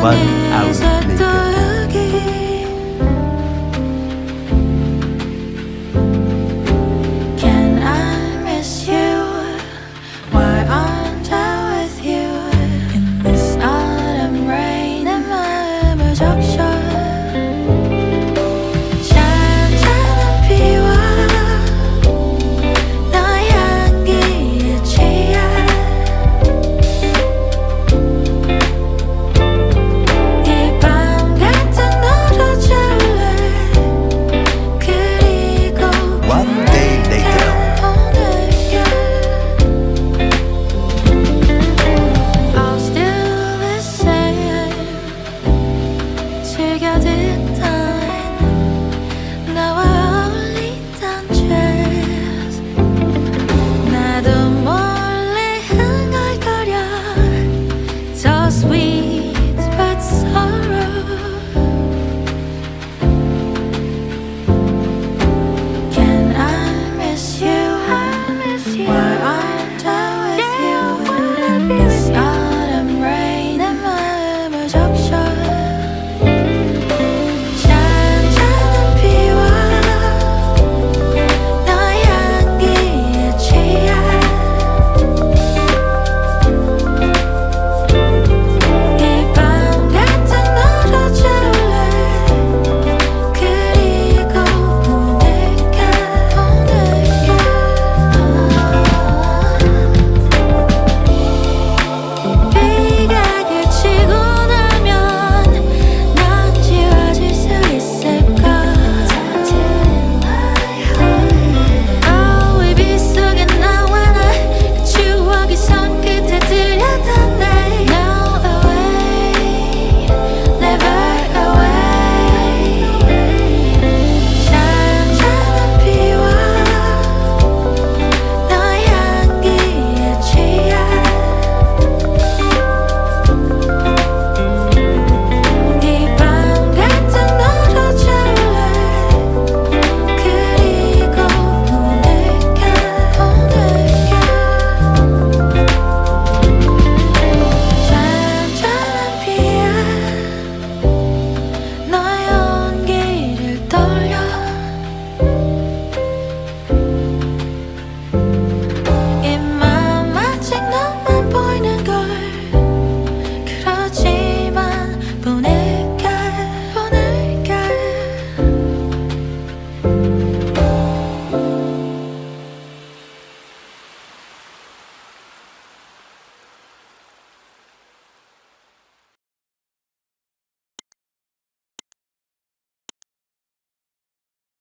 1 hour later. Can I miss you? Why aren't I with you? In this autumn rain, 내 마음을 적셔. 잔잔한 비와 너의 향기에 취해. 이 밤 같은 너로 잘래. 그리고 One day later. I'll still the same. 즐겨듣